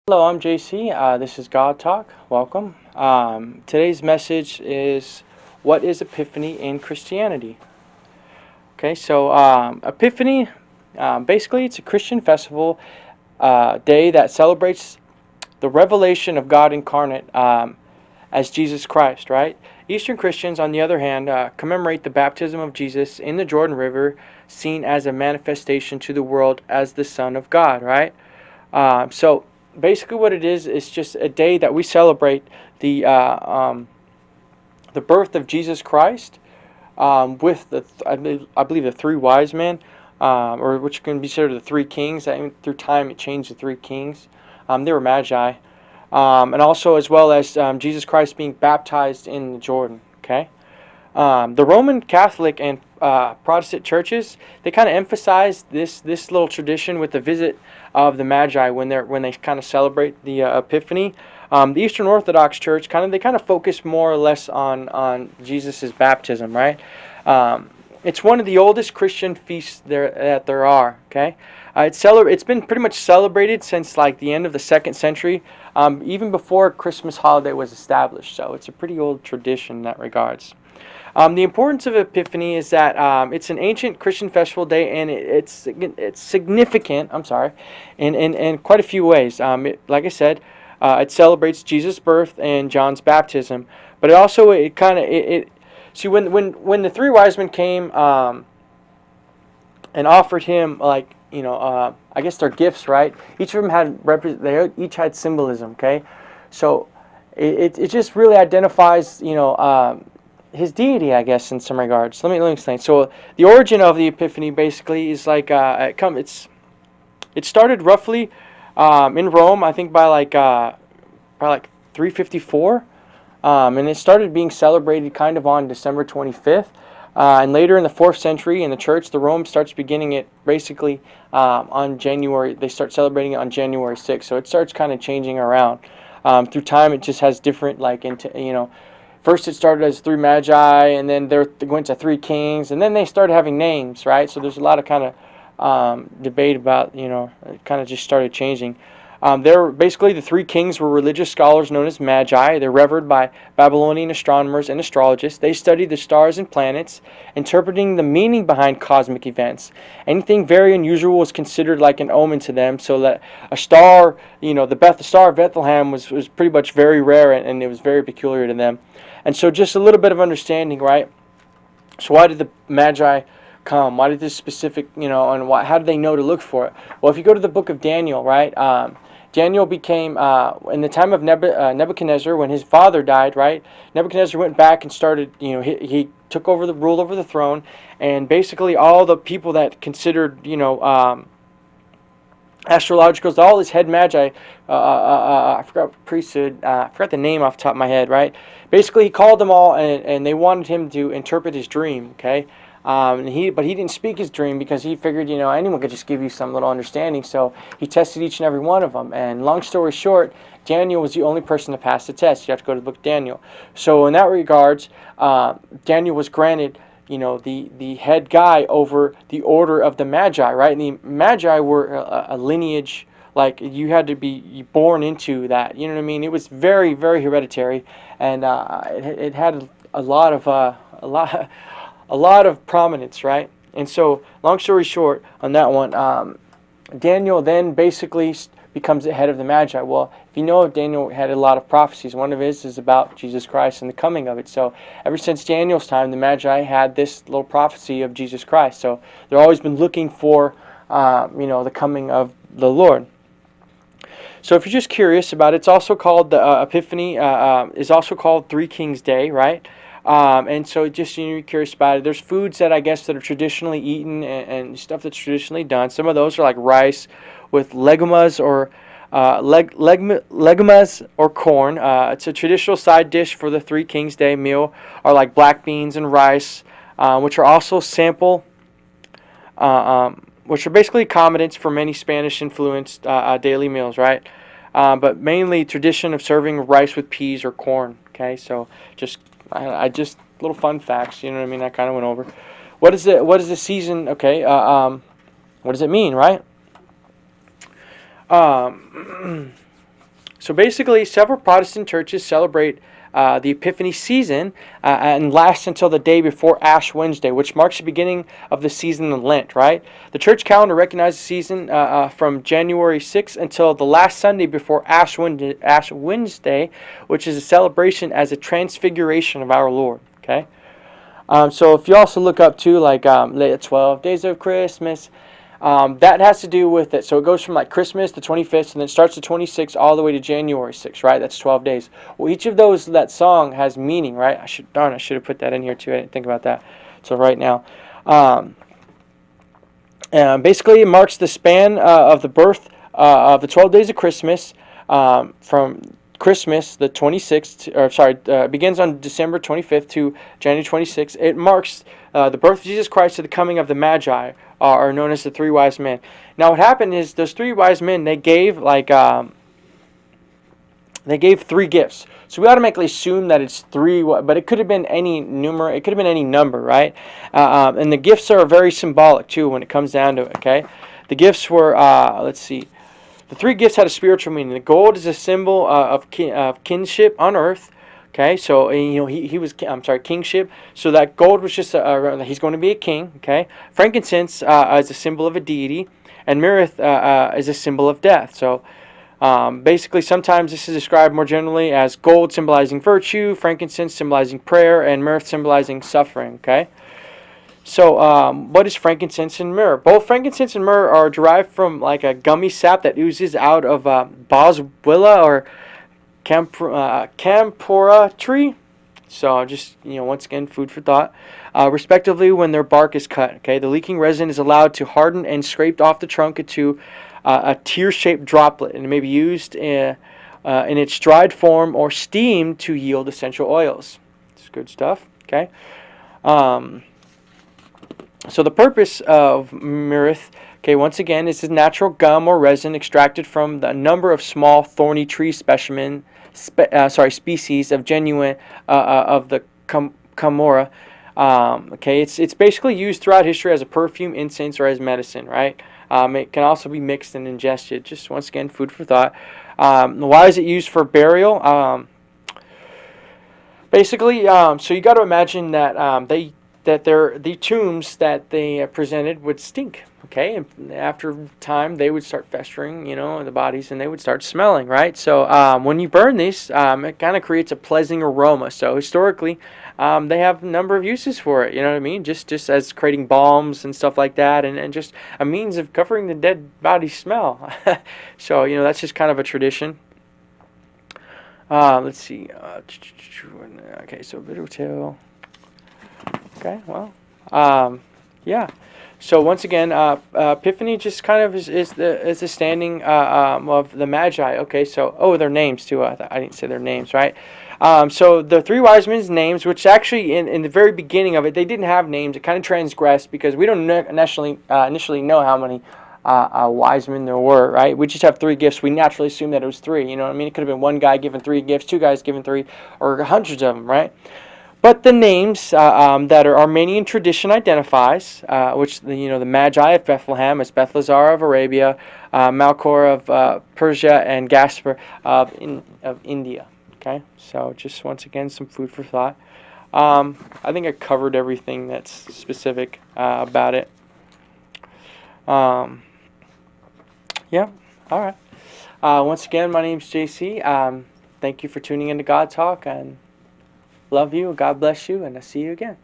Hello, I'm JC. This is God Talk. Welcome. Today's message is what is Epiphany in Christianity? Okay, so Epiphany, basically, it's a Christian festival day that celebrates the revelation of God incarnate as Jesus Christ, right? Eastern Christians, on the other hand, commemorate the baptism of Jesus in the Jordan River, seen as a manifestation to the world as the Son of God, right? So basically, what it is just a day that we celebrate the uh, um, the birth of Jesus Christ with I believe the three wise men, or which can be considered the three kings. I mean, through time, it changed to three kings. They were magi, and also as well as Jesus Christ being baptized in the Jordan. Okay. The Roman Catholic and Protestant churches, they kind of emphasize this little tradition with the visit of the Magi when they kind of celebrate the Epiphany. The Eastern Orthodox Church they kind of focus more or less on Jesus's baptism, right? It's one of the oldest Christian feasts there are. Okay, it's been pretty much celebrated since like the end of the second century, even before Christmas holiday was established. So it's a pretty old tradition in that regards. The importance of Epiphany is that it's an ancient Christian festival day, and it's significant. I'm sorry, in quite a few ways. Like I said, it celebrates Jesus' birth and John's baptism, but it kind of it see when the three wise men came and offered him like I guess their gifts, right? Each of them they each had symbolism. Okay, so it just really identifies his deity, I guess, in some regards. Let me explain. So the origin of the Epiphany basically is like it started roughly in Rome, I think by like 354, and it started being celebrated kind of on December 25th. And later in the 4th century in the church, the Rome starts beginning it basically on January. They start celebrating it on January 6th. So it starts kind of changing around. Through time, it just has different first it started as three magi, and then they went to three kings, and then they started having names, right? So there's a lot of kind of debate about, it kind of just started changing. They're basically the three kings were religious scholars known as magi. They're revered by Babylonian astronomers and astrologists. They studied the stars and planets, interpreting the meaning behind cosmic events. Anything very unusual was considered like an omen to them, so that a star, the star of Bethlehem was pretty much very rare, and it was very peculiar to them. And so just a little bit of understanding, right? So why did the Magi come? Why did this specific, and how did they know to look for it? Well, if you go to the book of Daniel, right? Daniel became, in the time of Nebuchadnezzar, when his father died, right? Nebuchadnezzar went back and started, he took over the rule over the throne, and basically all the people that considered, astrologicals, all his head magi, I forgot priesthood, I forgot the name off the top of my head, right? Basically, he called them all, and they wanted him to interpret his dream, okay? But he didn't speak his dream because he figured, anyone could just give you some little understanding. So he tested each and every one of them. And long story short, Daniel was the only person to pass the test. You have to go to the book of Daniel. So in that regards, Daniel was granted the head guy over the order of the Magi, right? And the Magi were a lineage, like you had to be born into that. You know what I mean? It was very, very hereditary, and it had a lot of a lot of prominence, right? And so, long story short, on that one, Daniel then basically becomes the head of the Magi. Well, if you know, Daniel had a lot of prophecies. One of his is about Jesus Christ and the coming of it. So ever since Daniel's time, the Magi had this little prophecy of Jesus Christ. So they've always been looking for, the coming of the Lord. So if you're just curious about it, it's also called the Epiphany, is also called Three Kings Day, right? And so just you're curious about it. There's foods that I guess that are traditionally eaten, and stuff that's traditionally done. Some of those are like rice with legumas or corn. It's a traditional side dish for the Three Kings Day meal, or like black beans and rice, which are also which are basically accompaniments for many Spanish-influenced daily meals, right? But mainly tradition of serving rice with peas or corn. Okay, so I just little fun facts. You know what I mean? I kind of went over. What is the season? Okay, what does it mean, right? Um, So basically, several Protestant churches celebrate the Epiphany season and lasts until the day before Ash Wednesday, which marks the beginning of the season of Lent, right? The church calendar recognizes the season from January 6th until the last Sunday before Ash Wednesday, which is a celebration as a transfiguration of our Lord, okay? So if you also look up to like the 12 days of Christmas, that has to do with it. So it goes from like Christmas, the 25th, and then it starts the 26th all the way to January 6th, right? That's 12 days. Well, each of those, that song has meaning, right? I should have put that in here too. I didn't think about that. So right now, basically it marks the span of the birth of the 12 days of Christmas from Christmas, the 26th, or sorry, begins on December 25th to January 26th. It marks the birth of Jesus Christ to the coming of the Magi, are known as the three wise men. Now, what happened is those three wise men, they gave three gifts. So we automatically assume that it's three, but it could have been any it could have been any number, right? And the gifts are very symbolic too when it comes down to it. Okay, the gifts were let's see. The three gifts had a spiritual meaning. The gold is a symbol of kinship on earth. Okay, so he was kingship. So that gold was just he's going to be a king. Okay, frankincense is a symbol of a deity, and myrrh is a symbol of death. So basically, sometimes this is described more generally as gold symbolizing virtue, frankincense symbolizing prayer, and myrrh symbolizing suffering. Okay. So, what is frankincense and myrrh? Both frankincense and myrrh are derived from like a gummy sap that oozes out of boswellia or campora tree. So, just once again, food for thought. Respectively, when their bark is cut. Okay, the leaking resin is allowed to harden and scraped off the trunk into a tear-shaped droplet, and it may be used in its dried form or steamed to yield essential oils. It's good stuff. Okay. So the purpose of myrrh, okay, once again, is a natural gum or resin extracted from the number of small thorny tree species of genuine of the camora. Okay, it's basically used throughout history as a perfume, incense, or as medicine, right? It can also be mixed and ingested. Just once again, food for thought. Why is it used for burial? Basically, so you got to imagine that the tombs that they presented would stink. Okay, and after time they would start festering, the bodies, and they would start smelling, right? So when you burn these, it kind of creates a pleasing aroma. So historically, they have a number of uses for it. You know what I mean? Just as creating balms and stuff like that, and just a means of covering the dead body smell. So that's just kind of a tradition. Let's see. Okay, so video tail. Okay, well, yeah. So once again, Epiphany just kind of is the standing of the Magi. Okay, so their names too. I didn't say their names, right? So the three wise men's names, which actually in the very beginning of it, they didn't have names. It kind of transgressed because we don't initially know how many wise men there were, right? We just have three gifts. We naturally assume that it was three. You know what I mean? It could have been one guy given three gifts, two guys given three, or hundreds of them, right? But the names that our Armenian tradition identifies, which the Magi of Bethlehem is Bethlazar of Arabia, Malchor of Persia, and Gaspar of India. Okay, so just once again some food for thought. I think I covered everything that's specific about it. Yeah, all right. Once again, my name's JC. Thank you for tuning in to God Talk, and love you. God bless you, and I'll see you again.